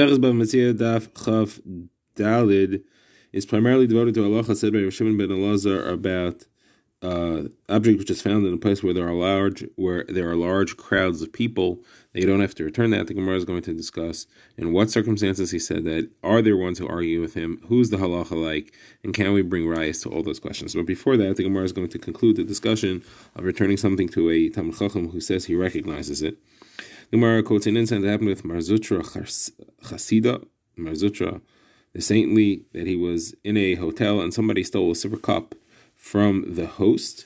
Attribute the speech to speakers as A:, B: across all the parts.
A: Bava Metzia Daf Chav Dalid is primarily devoted to halacha said by Shimon ben Elazar about object which is found in a place where there are large crowds of people. They don't have to return that. The Gemara is going to discuss in what circumstances he said that. Are there ones who argue with him? Who's the halacha like? And can we bring rayas to all those questions? But before that, the Gemara is going to conclude the discussion of returning something to a Talmid Chacham who says he recognizes it. The Gemara quotes an incident that happened with Mar Zutra Chasida. Mar Zutra, the saintly, that he was in a hotel and somebody stole a silver cup from the host,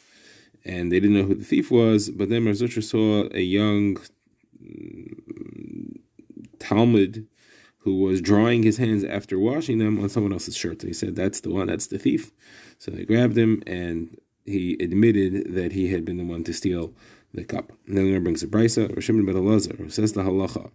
A: and they didn't know who the thief was. But then Mar Zutra saw a young Talmud who was drying his hands after washing them on someone else's shirt. So he said, "That's the one. That's the thief." So they grabbed him, and he admitted that he had been the one to steal the cup. And then there brings a brisa, Shimon ben Elazar, who says the halacha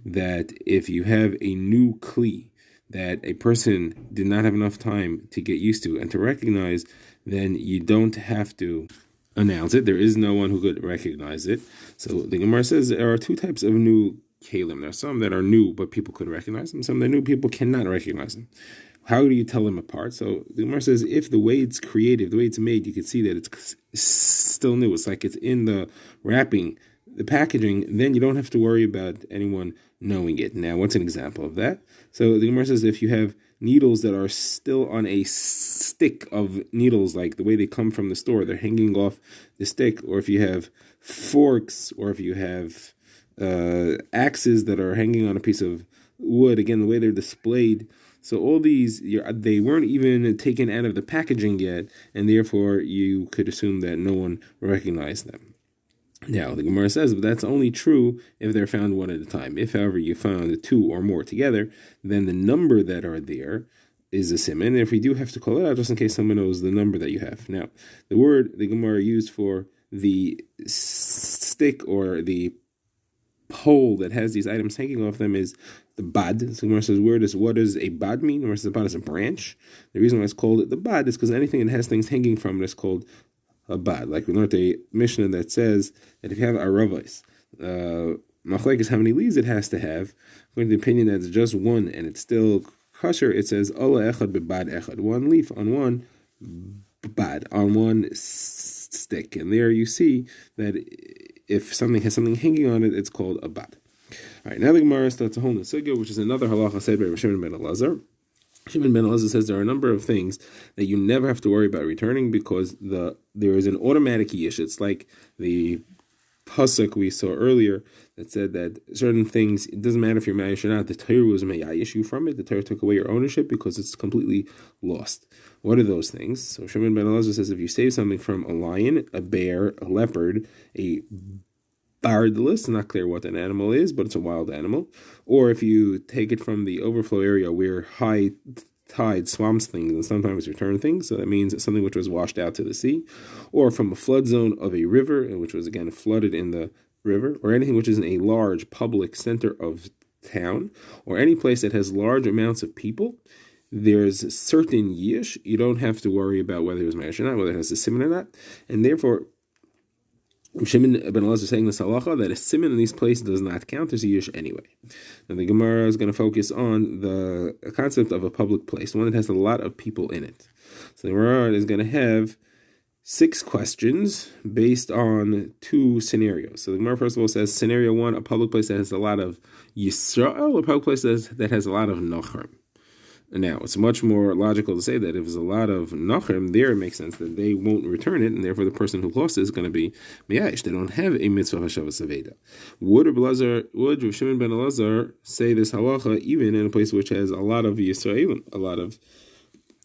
A: that if you have a new kli that a person did not have enough time to get used to and to recognize, then you don't have to announce it. There is no one who could recognize it. So the Gemara says there are two types of new kalim. There are some that are new, but people could recognize them. Some that new people cannot recognize them. How do you tell them apart? So the Gemara says if the way it's created, the way it's made, you can see that it's still new. It's like it's in the wrapping, the packaging, then you don't have to worry about anyone knowing it. Now, what's an example of that? So the Gemara says if you have needles that are still on a stick of needles, like the way they come from the store, they're hanging off the stick, or if you have forks, or if you have axes that are hanging on a piece of wood, again, the way they're displayed. So all these, they weren't even taken out of the packaging yet, and therefore you could assume that no one recognized them. Now, the Gemara says, but that's only true if they're found one at a time. If, however, you found two or more together, then the number that are there is a siman. And if we do have to call it out, just in case someone knows the number that you have. Now, the word the Gemara used for the stick or the pole that has these items hanging off them is the bad. So Gemara says, what does a bad mean? Gemara says, bad is a branch. The reason why it's called the bad is because anything that has things hanging from it is called a bad. Like we learned a Mishnah that says that if you have a ravais, machlek is how many leaves it has to have. According to the opinion that it's just one and it's still kosher, it says ola echad bebad echad, one leaf on one bad, on one stick. And there you see that if something has something hanging on it, it's called a bad. All right, now the Gemara starts a whole nesugya, which is another halacha said by Shimon ben Elazar. Shimon ben Elazar says there are a number of things that you never have to worry about returning because there is an automatic yish. It's like the pasuk we saw earlier that said that certain things, it doesn't matter if you're mayish or not, the Torah was mayish you from it. The Torah took away your ownership because it's completely lost. What are those things? So Shimon ben Elazar says if you save something from a lion, a bear, a leopard, a bardless, not clear what that animal is, but it's a wild animal. Or if you take it from the overflow area where high tide swamps things and sometimes return things, so that means it's something which was washed out to the sea, or from a flood zone of a river, which was again flooded in the river, or anything which is in a large public center of town, or any place that has large amounts of people, there's certain yish. You don't have to worry about whether it was ma'ash or not, whether it has a siman or not, and therefore Shimon ben Elazar is saying this halacha that a siman in these places does not count as a yish anyway. And the Gemara is going to focus on the concept of a public place, one that has a lot of people in it. So the Gemara is going to have 6 questions based on 2 scenarios. So the Gemara first of all says scenario 1, a public place that has a lot of Yisrael, a public place that has a lot of Nachrim. Now, it's much more logical to say that if there's a lot of nachrim, there it makes sense that they won't return it, and therefore the person who lost it is going to be me'ayish. They don't have a mitzvah hashavas aveda. Would Rav Shimon ben Elazar say this halacha even in a place which has a lot of Yisraelim, a lot of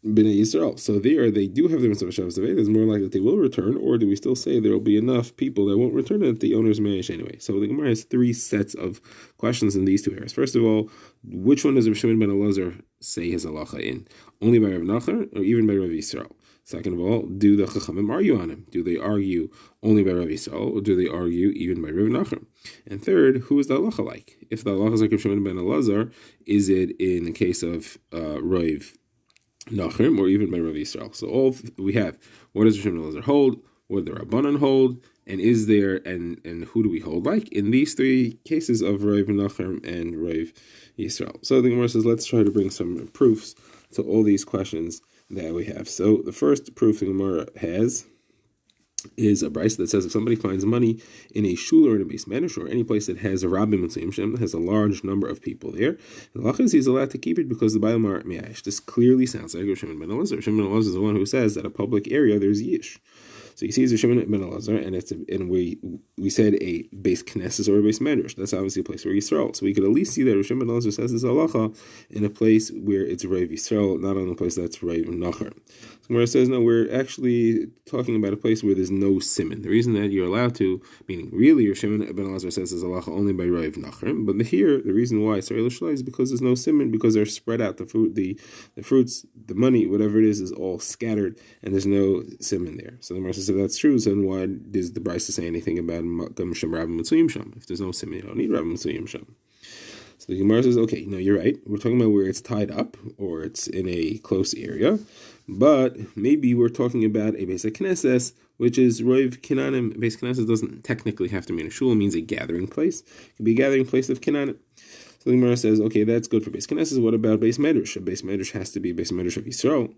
A: Bnei Yisrael? So there they do have the mitzvah hashavas aveda. It's more likely that they will return, or do we still say there will be enough people that won't return it? The owner's me'ayish anyway. So the Gemara has 3 sets of questions in these 2 areas. First of all, which one does Rav Shimon ben Elazar say his halacha in? Only by Rav Nachar or even by Rav Yisrael? Second of all, do the Chachamim argue on him? Do they argue only by Rav Yisrael or do they argue even by Rav Nachar? And third, who is the halacha like? If the halacha is like Rav Shimon ben Elazar, is it in the case of Rav Nachar or even by Rav Yisrael? So all we have, what does Rav Shimon ben Elazar hold? What do the Rabbanan hold? And is there, and who do we hold like in these three cases of Rav Nachem and Rav Yisrael? So the Gemara says, let's try to bring some proofs to all these questions that we have. So the first proof the Gemara has is a brisa that says if somebody finds money in a shul or in a base medrash or any place that has a Rabbi Metzia that has a large number of people there, he's allowed to keep it because the Bava Metzia. This clearly sounds like Rav Shimon ben Elazar. Shimon ben Elazar is the one who says that a public area there's yish. So you see, it's Shimon ben Elazar, and we said a base knesses or a base medrash. That's obviously a place where Yisrael. So we could at least see that Shimon ben Elazar says this halacha in a place where it's Rav Yisrael, not on a place that's Rav Nachem. So where it says no, we're actually talking about a place where there's no simon. The reason that you're allowed to, meaning really, Shimon ben Elazar says this halacha only by Rav Nachem, but here the reason why it's is because there's no simon, because they're spread out. The fruits, the money, whatever it is all scattered, and there's no simon there. So the Gemara says if that's true, then why does the Brisa say anything about Makam Shem Rabbi Metzia Sham? If there's no simon, you don't need Rabbi Metzia Sham. So the Gemara says, okay, no, you're right. We're talking about where it's tied up or it's in a close area, but maybe we're talking about a basic knesses, which is Roiv Kinanim. Basic knesses doesn't technically have to mean a shul; it means a gathering place. It could be a gathering place of Kinanim. So the Gemara says, okay, that's good for basic knesses. What about base medrash? A base medrash has to be a base medrash of Yisrael.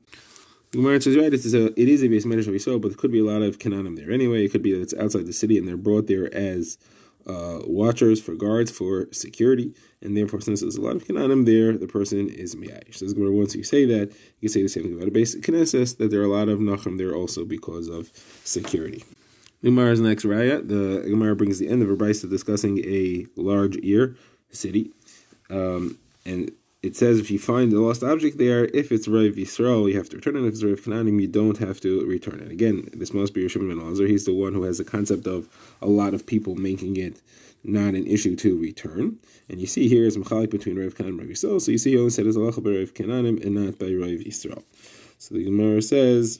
A: The Gemara says, right, it is a base medrash of Yisrael, but there could be a lot of Kinanim there anyway. It could be that it's outside the city and they're brought there as watchers, for guards, for security, and therefore since there's a lot of Kananim there, the person is Miyayish. So once you say that, you can say the same thing about a basic Knesses, that there are a lot of Nachem there also because of security. The Gemara's next raya, the Gemara brings the end of a brisa discussing a large city, and it says if you find a lost object there, if it's Rav Yisrael, you have to return it. If it's Rav Kananim, you don't have to return it. Again, this must be Shimon ben Elazar. He's the one who has the concept of a lot of people making it not an issue to return. And you see here is Mechalik between Rav Kananim and Rav Yisrael. So you see he only said it's halacha by Rav Kananim and not by Rav Yisrael. So the Gemara says,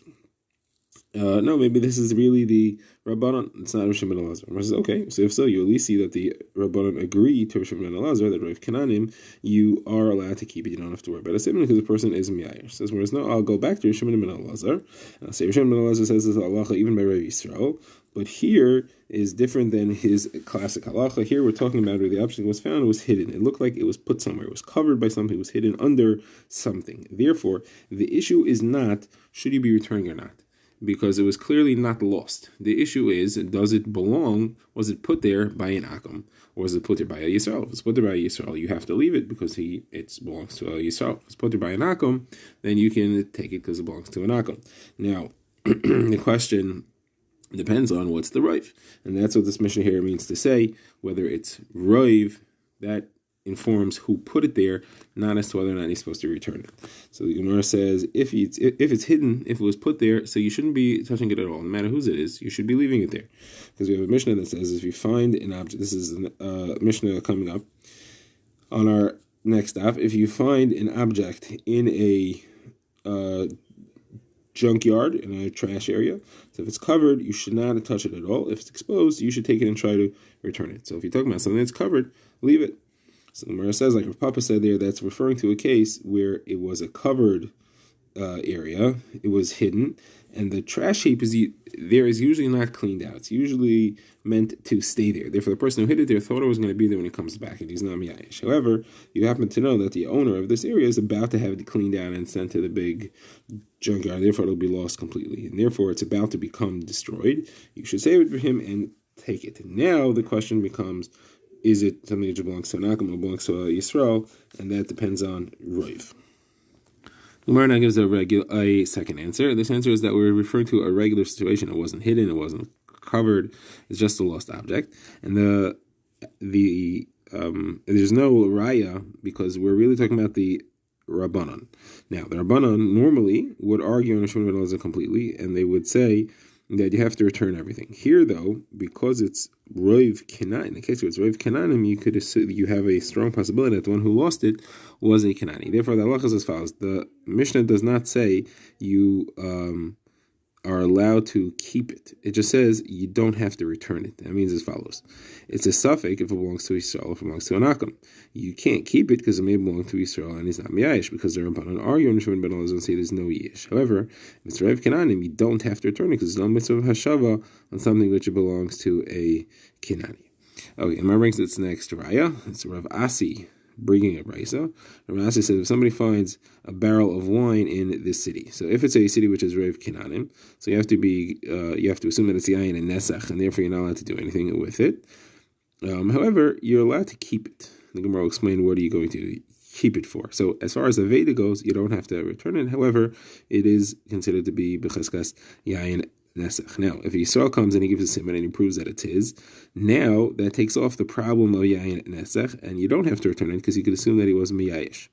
A: no, maybe this is really the Rabbanon. It's not Rav Shimon ben Elazar. Says, okay, so if so, you at least see that the Rabbanon agree to Rav Shimon ben Elazar that Rav Kananim, you are allowed to keep it. You don't have to worry about a simon because the person is Miyayish. Says, whereas no, I'll go back to Rav Shimon ben Elazar. And I'll say Rav Shimon ben Elazar says this halacha even by Rav Yisrael. But here is different than his classic halacha. Here we're talking about where the object was found, it was hidden. It looked like it was put somewhere. It was covered by something. It was hidden under something. Therefore, the issue is not, should you be returning or not? Because it was clearly not lost. The issue is, does it belong, was it put there by an Akum, or was it put there by a Yisrael? If it's put there by a Yisrael, you have to leave it because it belongs to a Yisrael. If it's put there by an Akum, then you can take it because it belongs to an Akum. Now, the question depends on what's the Roiv. And that's what this Mishnah here means to say, whether it's Roiv, that informs who put it there, not as to whether or not he's supposed to return it. So the Gemara says, if it's hidden, if it was put there, so you shouldn't be touching it at all, no matter whose it is, you should be leaving it there. Because we have a Mishnah that says, if you find an object, this is a Mishnah coming up on our next stop, if you find an object in a junkyard, in a trash area, so if it's covered, you should not touch it at all. If it's exposed, you should take it and try to return it. So if you're talking about something that's covered, leave it. So the Gemara says, like Rav Papa said there, that's referring to a case where it was a covered area, it was hidden, and the trash heap is usually not cleaned out. It's usually meant to stay there. Therefore, the person who hid it there thought it was going to be there when he comes back, and he's not miyayish. However, you happen to know that the owner of this area is about to have it cleaned out and sent to the big junkyard. Therefore, it'll be lost completely, and therefore, it's about to become destroyed. You should save it for him and take it. Now, the question becomes, is it something that belongs to an Akum or belongs to a Yisrael? And that depends on Roiv. Gemara now gives a second answer. This answer is that we're referring to a regular situation. It wasn't hidden, it wasn't covered, it's just a lost object. And there's no raya because we're really talking about the Rabbanon. Now, the Rabbanon normally would argue on Shimon ben Elazar completely, and they would say that you have to return everything. Here, though, because it's Roiv Kenan, in the case where it's Roiv Kenanim, you could assume you have a strong possibility that the one who lost it was a Kenani. Therefore, the halacha is as follows: the Mishnah does not say you are allowed to keep it. It just says you don't have to return it. That means as follows. It's a suffix if it belongs to Yisrael, if it belongs to an Akam. You can't keep it because it may belong to Yisrael and he's not Miyayish, because the Rabbanan argue and Shimon ben Elazar and say there's no Yish. However, if it's Rav Kananim, you don't have to return it because there's no mitzvah of Hashava on something which belongs to a Kinani. Okay, and my brings its next Raya. It's Rav Asi bringing a brisa. Rav Asi says if somebody finds a barrel of wine in this city, so if it's a city which is Rav Kinanim, so you have to assume that it's Yayin and Nesach, and therefore you're not allowed to do anything with it. However, you're allowed to keep it. The Gemara will explain what are you going to keep it for. So as far as the Veda goes, you don't have to return it. However, it is considered to be B'chaskas Yayin Nesach. Now, if Yisrael comes and he gives a simon and he proves that it's his, now that takes off the problem of Yayin Nesach, and you don't have to return it because you could assume that he was Miyayish.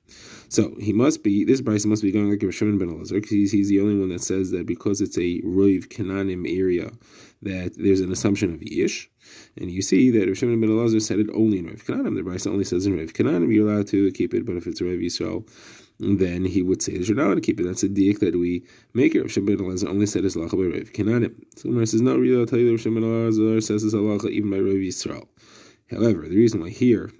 A: So this Bryce must be going like Rav Shimon ben Elazar, because he's the only one that says that because it's a Roiv Kananim area, that there's an assumption of Yish. And you see that Rav Shimon ben Elazar said it only in Roiv Kananim. The Bryce only says in Roiv Kananim you're allowed to keep it, but if it's Roiv Yisrael, then he would say that you're not allowed to keep it. That's a diak that we make it. Rav Shimon ben Elazar only said it's halacha by Roiv Kananim. So Gemara says, no, really, I'll tell you that Rav Shimon ben Elazar says it's halacha even by Roiv Yisrael. However, the reason why here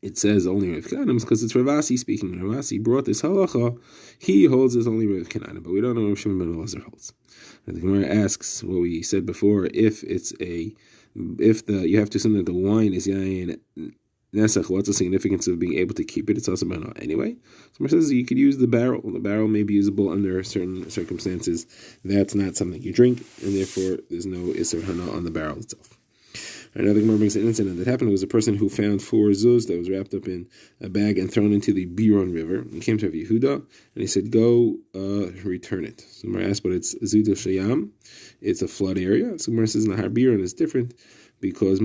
A: it says only Rav Kananim is because it's Rav Asi speaking. Rav Asi brought this halacha. He holds it's only Rav Kananim, but we don't know what Rav Shimon ben Elazar holds. And the Gemara asks what we said before: you have to assume that the wine is Yayin Nesach, what's the significance of being able to keep it? It's also Mana anyway. Someone says you could use the barrel. The barrel may be usable under certain circumstances. That's not something you drink, and therefore there's no Isser Hana on the barrel itself. Another Gemara brings an incident that happened. It was a person who found 4 zuz that was wrapped up in a bag and thrown into the Biron River. He came to Rav Yehuda and he said, "Go return it." So Gemara asked, "But it's Zuda Shayam. It's a flood area." So Gemara says, "Nahar Biron is different because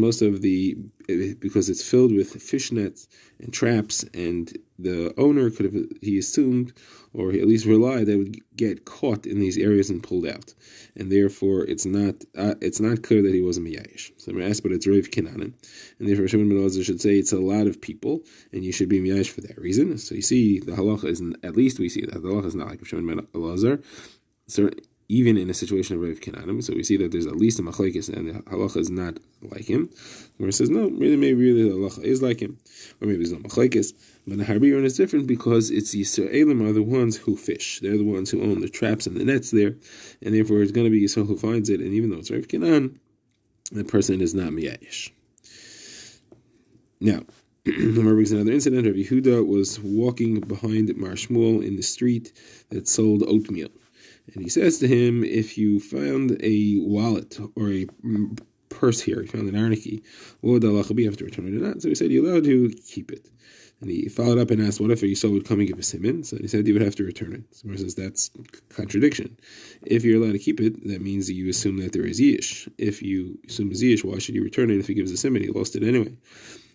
A: because it's filled with fish nets and traps, and the owner he assumed, or he at least relied, that it would get caught in these areas and pulled out, and therefore it's not clear that he was a miyayish." So I'm going to ask, but it's Rav Kinanim, and therefore Shimon ben Elazar should say it's a lot of people, and you should be miyayish for that reason. So you see, the halacha isn't. At least we see that the halacha is not like Shimon ben Elazar. So even in a situation of Rav Kinanim, so we see that there's at least a machlekes, and the halacha is not like him. Where it says, no, maybe the halacha is like him, or maybe there's no machlekes. But the Harbiron is different because it's Yisraelim are the ones who fish. They're the ones who own the traps and the nets there, and therefore it's going to be Yisrael who finds it. And even though it's Rav Kinan, the person is not miyayish. Now, remember another incident. Rav Yehuda was walking behind Mar Shmuel in the street that sold oatmeal. And he says to him, if you found a wallet or a purse here, you found an arniki, what would the halacha be? You have to return it or not? So he said, you're allowed to keep it. And he followed up and asked, what if Yisrael would come and give a siman? So he said, you would have to return it. So he says, that's contradiction. If you're allowed to keep it, that means that you assume that there is yish. If you assume there's yish, why should you return it? If he gives a siman, he lost it anyway.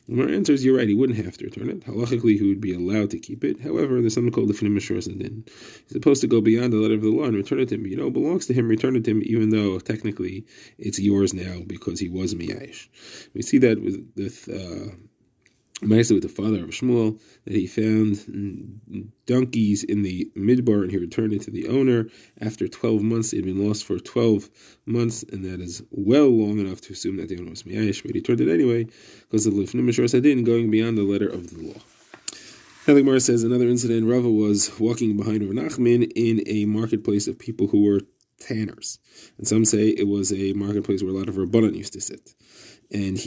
A: And our answer is, you're right, he wouldn't have to return it. Halachically, he would be allowed to keep it. However, there's something called the Fnim Mishur Sadin. He's supposed to go beyond the letter of the law and return it to him. It belongs to him, return it to him, even though technically it's yours now because he was miyayish. We see that with the father of Shmuel, that he found donkeys in the midbar and he returned it to the owner after 12 months. It had been lost for 12 months, and that is well long enough to assume that the owner was miyayish, but he returned it anyway because of the Lifnim Mishur Sadin, going beyond the letter of the law. Now the Gemara says another incident. Rava was walking behind Rav Nachman in a marketplace of people who were tanners, and some say it was a marketplace where a lot of Rabbanan used to sit. And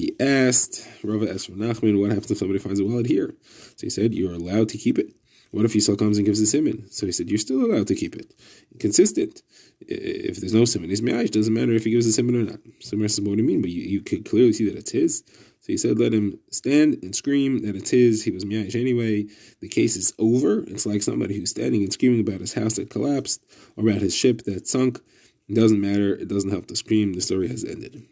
A: Rava asked Rav Nachman, what happens if somebody finds a wallet here? So he said, you're allowed to keep it. What if Yisrael comes and gives a siman? So he said, you're still allowed to keep it. Consistent. If there's no siman, it's miyayish. Doesn't matter if he gives a siman or not. So Mer says, what do you mean? But you could clearly see that it's his. So he said, let him stand and scream that it's his. He was miyayish anyway. The case is over. It's like somebody who's standing and screaming about his house that collapsed or about his ship that sunk. It doesn't matter. It doesn't help to scream. The story has ended.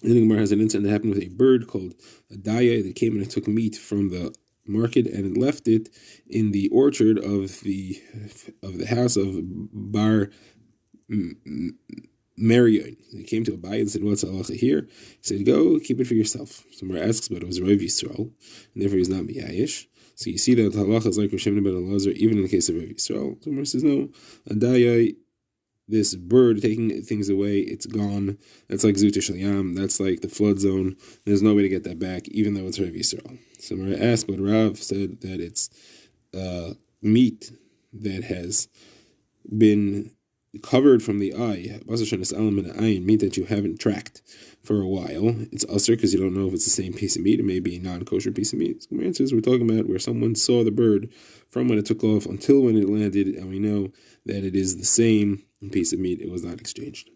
A: And the Gemara has an incident that happened with a bird called a daya that came and it took meat from the market and it left it in the orchard of the house of Bar Marion. He came to Abai and said, what's halacha here? He said, go keep it for yourself. So Gemara asks, but it was Rav Yisrael, and therefore he's not miyayish. So you see that the halacha is like Rav Shimon ben Elazar, even in the case of Rav Yisrael. So Gemara says, no, a daya this bird taking things away, it's gone. That's like Zuta Shalyam. That's like the flood zone. There's no way to get that back, even though it's Rav Yisrael. So Mara asked, but Rav said that it's meat that has been covered from the eye, meat that you haven't tracked for a while. It's usher because you don't know if it's the same piece of meat. It may be a non-kosher piece of meat. So my answer is we're talking about where someone saw the bird from when it took off until when it landed, and we know that it is the same piece of meat. It was not exchanged.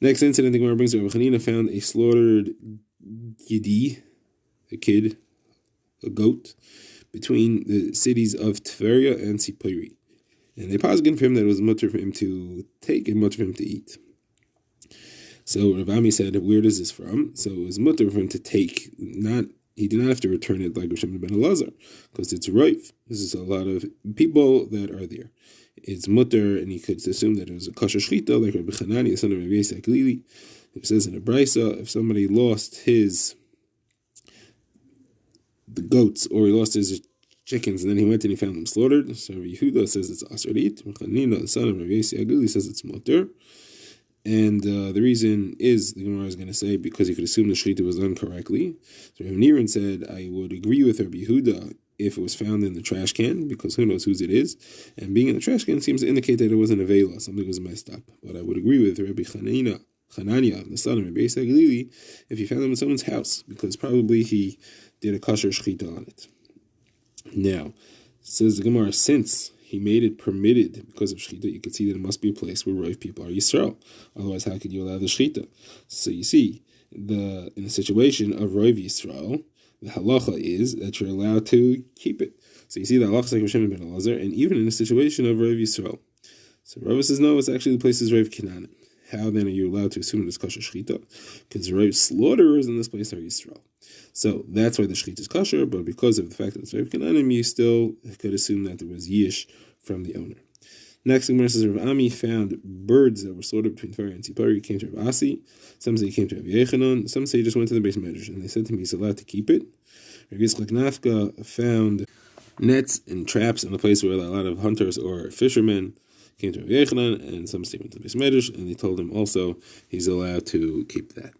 A: Next incident, the Gemara brings Rabbi Chanina found a slaughtered gidi, a kid, a goat, between the cities of Tveria and Sipori. And they posed for him that it was mutter for him to take and mutter for him to eat. So Rav Ami said, where does this from? So it was mutter for him to take, he did not have to return it like Hashem ben Elazar, because it's rife. This is a lot of people that are there. It's mutter, and he could assume that it was a kosher shchita, like Rabbi Chanani, the son of Rabbi Yisrael Glili. It says in a brisa, if somebody lost the goats, or he lost his chickens, and then he went and he found them slaughtered. So Rabbi Yehuda says it's asur eat. Rabbi Chanina, the son of Rabbi Yisrael Glili, says it's mutter. And the reason is, the Gemara is going to say, because he could assume the shechita was done correctly. So Rabbi Niran said, I would agree with Rabbi Yehuda if it was found in the trash can, because who knows whose it is. And being in the trash can seems to indicate that it wasn't a vela, something was messed up. But I would agree with Rabbi Hanania, the son of Rabbi Yisrael Glili, if he found them in someone's house, because probably he did a kosher shechita on it. Now, says the Gemara, since he made it permitted because of shechita, you could see that it must be a place where roiv people are Yisrael. Otherwise, how could you allow the shechita? So you see, in the situation of roiv Yisrael, the halacha is that you're allowed to keep it. So you see the halacha is like Hashem ben Elazar, and even in a situation of roiv Yisrael. So Rav says, no, it's actually the place is roiv Canaan. How then are you allowed to assume it is kosher shechita? Because roiv slaughterers in this place are Yisrael. So that's why the shechita is kosher, but because of the fact that it's roiv Canaan, you still could assume that there was yish from the owner. Next, the Gemara says Rav Ami found birds that were slaughtered between Tveria and Sipori. He came to Rav Asi. Some say he came to Rav Yechanan. Some say he just went to the base medrash, and they said to him he's allowed to keep it. Rav Yitzchak Nafka found nets and traps in a place where a lot of hunters or fishermen came to Rav Yechanan, and some say went to the base medrash, and they told him also he's allowed to keep that.